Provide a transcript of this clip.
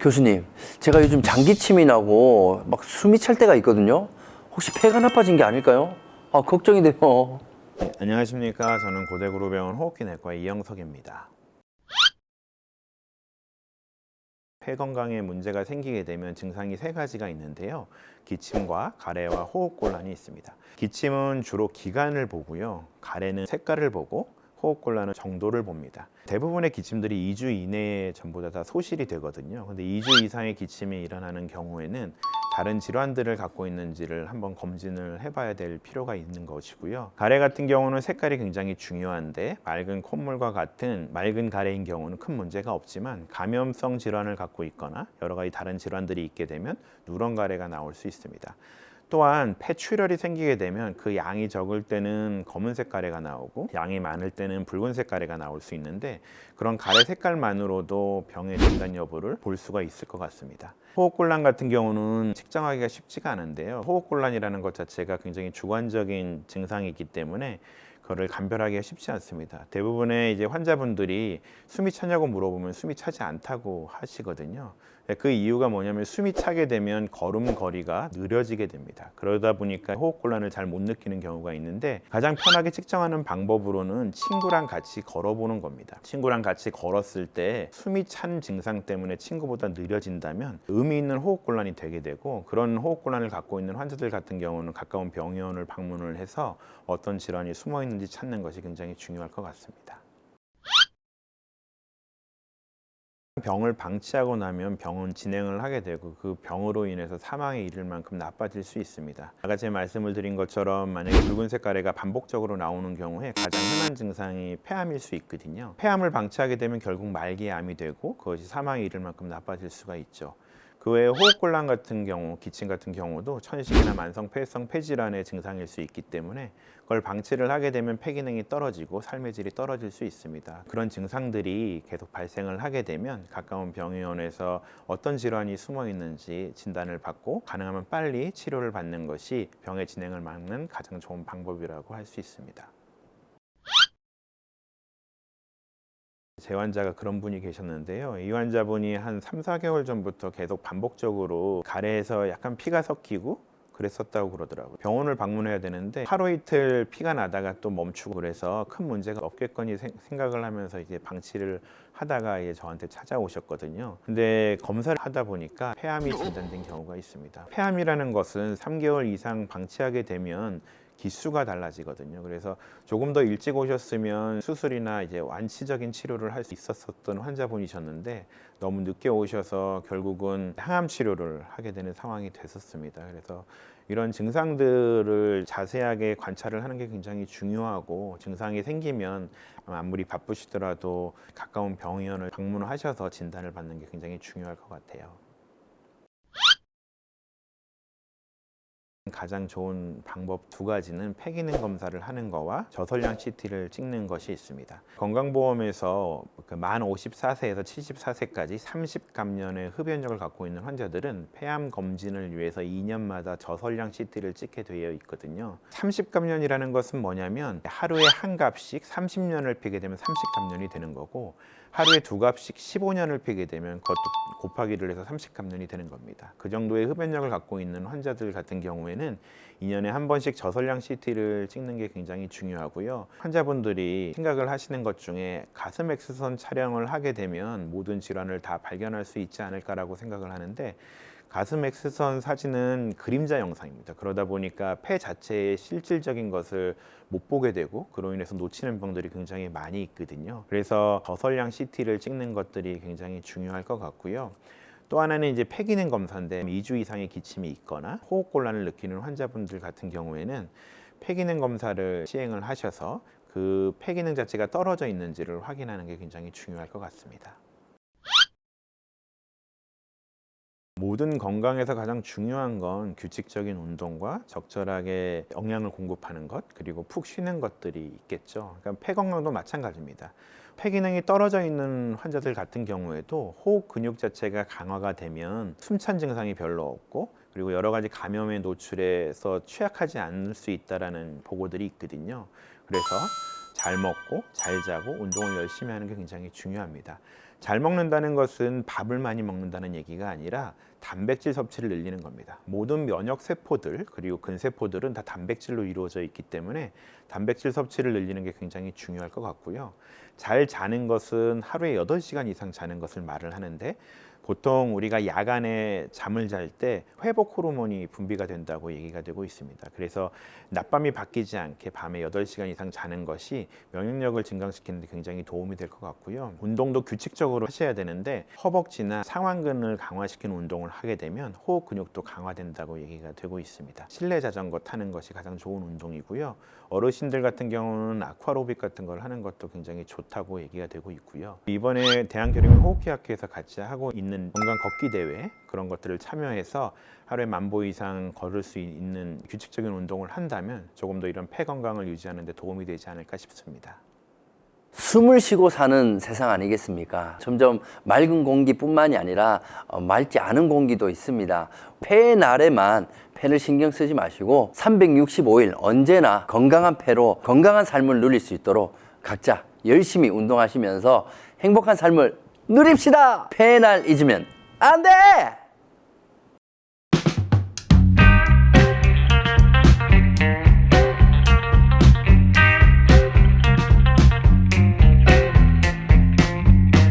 교수님, 제가 요즘 장기침이 나고 막 숨이 찰 때가 있거든요. 혹시 폐가 나빠진 게 아닐까요? 아, 걱정이 돼요. 네, 안녕하십니까. 저는 고대구로병원 호흡기내과 이영석입니다. 폐 건강에 문제가 생기게 되면 증상이 세 가지가 있는데요. 기침과 가래와 호흡곤란이 있습니다. 기침은 주로 기간을 보고요. 가래는 색깔을 보고 호흡곤란은 정도를 봅니다. 대부분의 기침들이 2주 이내에 전부 다 소실이 되거든요. 근데 2주 이상의 기침이 일어나는 경우에는 다른 질환들을 갖고 있는지를 한번 검진을 해봐야 될 필요가 있는 것이고요. 가래 같은 경우는 색깔이 굉장히 중요한데 맑은 콧물과 같은 맑은 가래인 경우는 큰 문제가 없지만 감염성 질환을 갖고 있거나 여러 가지 다른 질환들이 있게 되면 누런 가래가 나올 수 있습니다. 또한 폐출혈이 생기게 되면 그 양이 적을 때는 검은색 가래가 나오고 양이 많을 때는 붉은색 가래가 나올 수 있는데 그런 가래 색깔만으로도 병의 진단 여부를 볼 수가 있을 것 같습니다. 호흡곤란 같은 경우는 측정하기가 쉽지가 않은데요. 호흡곤란이라는 것 자체가 굉장히 주관적인 증상이기 때문에 그거를 감별하기가 쉽지 않습니다. 대부분의 이제 환자분들이 숨이 차냐고 물어보면 숨이 차지 않다고 하시거든요. 그 이유가 뭐냐면 숨이 차게 되면 걸음걸이가 느려지게 됩니다. 그러다 보니까 호흡곤란을 잘 못 느끼는 경우가 있는데 가장 편하게 측정하는 방법으로는 친구랑 같이 걸어보는 겁니다. 친구랑 같이 걸었을 때 숨이 찬 증상 때문에 친구보다 느려진다면 의미 있는 호흡곤란이 되게 되고 그런 호흡곤란을 갖고 있는 환자들 같은 경우는 가까운 병원을 방문을 해서 어떤 질환이 숨어 있는지 찾는 것이 굉장히 중요할 것 같습니다. 병을 방치하고 나면 병은 진행을 하게 되고 그 병으로 인해서 사망에 이를 만큼 나빠질 수 있습니다. 아까 제가 말씀을 드린 것처럼 만약에 붉은색 가래가 반복적으로 나오는 경우에 가장 흔한 증상이 폐암일 수 있거든요. 폐암을 방치하게 되면 결국 말기에 암이 되고 그것이 사망에 이를 만큼 나빠질 수가 있죠. 그 외에 호흡곤란 같은 경우, 기침 같은 경우도 천식이나 만성 폐성 폐질환의 증상일 수 있기 때문에 그걸 방치를 하게 되면 폐 기능이 떨어지고 삶의 질이 떨어질 수 있습니다. 그런 증상들이 계속 발생을 하게 되면 가까운 병원에서 어떤 질환이 숨어 있는지 진단을 받고 가능하면 빨리 치료를 받는 것이 병의 진행을 막는 가장 좋은 방법이라고 할 수 있습니다. 제 환자가 그런 분이 계셨는데요. 이 환자분이 한 3, 4개월 전부터 계속 반복적으로 가래에서 약간 피가 섞이고 그랬었다고 그러더라고요. 병원을 방문해야 되는데 하루 이틀 피가 나다가 또 멈추고 그래서 큰 문제가 없겠거니 생각을 하면서 이제 방치를 하다가 이제 저한테 찾아오셨거든요. 근데 검사를 하다 보니까 폐암이 진단된 경우가 있습니다. 폐암이라는 것은 3개월 이상 방치하게 되면 기수가 달라지거든요. 그래서 조금 더 일찍 오셨으면 수술이나 이제 완치적인 치료를 할 수 있었던 환자분이셨는데 너무 늦게 오셔서 결국은 항암 치료를 하게 되는 상황이 됐었습니다. 그래서 이런 증상들을 자세하게 관찰을 하는 게 굉장히 중요하고 증상이 생기면 아무리 바쁘시더라도 가까운 병원을 방문하셔서 진단을 받는 게 굉장히 중요할 것 같아요. 가장 좋은 방법 두 가지는 폐 기능 검사를 하는 거와 저설량 CT를 찍는 것이 있습니다. 건강보험에서 만 54세에서 74세까지 30감년의 흡연력을 갖고 있는 환자들은 폐암 검진을 위해서 2년마다 저설량 CT를 찍게 되어 있거든요. 30감년이라는 것은 뭐냐면 하루에 한 값씩 30년을 피게 되면 30감년이 되는 거고 하루에 두 값씩 15년을 피게 되면 그것도 곱하기를 해서 30감년이 되는 겁니다. 그 정도의 흡연력을 갖고 있는 환자들 같은 경우에는 2년에 한 번씩 저설량 CT를 찍는 게 굉장히 중요하고요. 환자분들이 생각을 하시는 것 중에 가슴 X선 촬영을 하게 되면 모든 질환을 다 발견할 수 있지 않을까라고 생각을 하는데 가슴 X선 사진은 그림자 영상입니다. 그러다 보니까 폐 자체의 실질적인 것을 못 보게 되고 그로 인해서 놓치는 병들이 굉장히 많이 있거든요. 그래서 저설량 CT를 찍는 것들이 굉장히 중요할 것 같고요. 또 하나는 이제 폐 기능 검사인데 2주 이상의 기침이 있거나 호흡곤란을 느끼는 환자분들 같은 경우에는 폐 기능 검사를 시행을 하셔서 그 폐 기능 자체가 떨어져 있는지를 확인하는 게 굉장히 중요할 것 같습니다. 모든 건강에서 가장 중요한 건 규칙적인 운동과 적절하게 영양을 공급하는 것 그리고 푹 쉬는 것들이 있겠죠. 그러니까 폐 건강도 마찬가지입니다. 폐 기능이 떨어져 있는 환자들 같은 경우에도 호흡 근육 자체가 강화가 되면 숨찬 증상이 별로 없고 그리고 여러 가지 감염에 노출해서 취약하지 않을 수 있다라는 보고들이 있거든요. 그래서 잘 먹고 잘 자고 운동을 열심히 하는 게 굉장히 중요합니다. 잘 먹는다는 것은 밥을 많이 먹는다는 얘기가 아니라 단백질 섭취를 늘리는 겁니다. 모든 면역 세포들 그리고 근세포들은 다 단백질로 이루어져 있기 때문에 단백질 섭취를 늘리는 게 굉장히 중요할 것 같고요. 잘 자는 것은 하루에 8시간 이상 자는 것을 말을 하는데 보통 우리가 야간에 잠을 잘 때 회복 호르몬이 분비가 된다고 얘기가 되고 있습니다. 그래서 낮밤이 바뀌지 않게 밤에 8시간 이상 자는 것이 면역력을 증강시키는 데 굉장히 도움이 될 것 같고요. 운동도 규칙적으로 하셔야 되는데 허벅지나 상완근을 강화시키는 운동을 하게 되면 호흡 근육도 강화된다고 얘기가 되고 있습니다. 실내 자전거 타는 것이 가장 좋은 운동이고요. 어르신들 같은 경우는 아쿠아로빅 같은 걸 하는 것도 굉장히 좋다고 얘기가 되고 있고요. 이번에 대한교련교 호흡기학회에서 같이 하고 있는 건강 걷기 대회 그런 것들을 참여해서 하루에 10,000보 이상 걸을 수 있는 규칙적인 운동을 한다면 조금 더 이런 폐 건강을 유지하는 데 도움이 되지 않을까 싶습니다. 숨을 쉬고 사는 세상 아니겠습니까? 점점 맑은 공기뿐만이 아니라 맑지 않은 공기도 있습니다. 폐의 날에만 폐를 신경 쓰지 마시고 365일 언제나 건강한 폐로 건강한 삶을 누릴 수 있도록 각자 열심히 운동하시면서 행복한 삶을 누립시다. 폐의 날 잊으면 안 돼!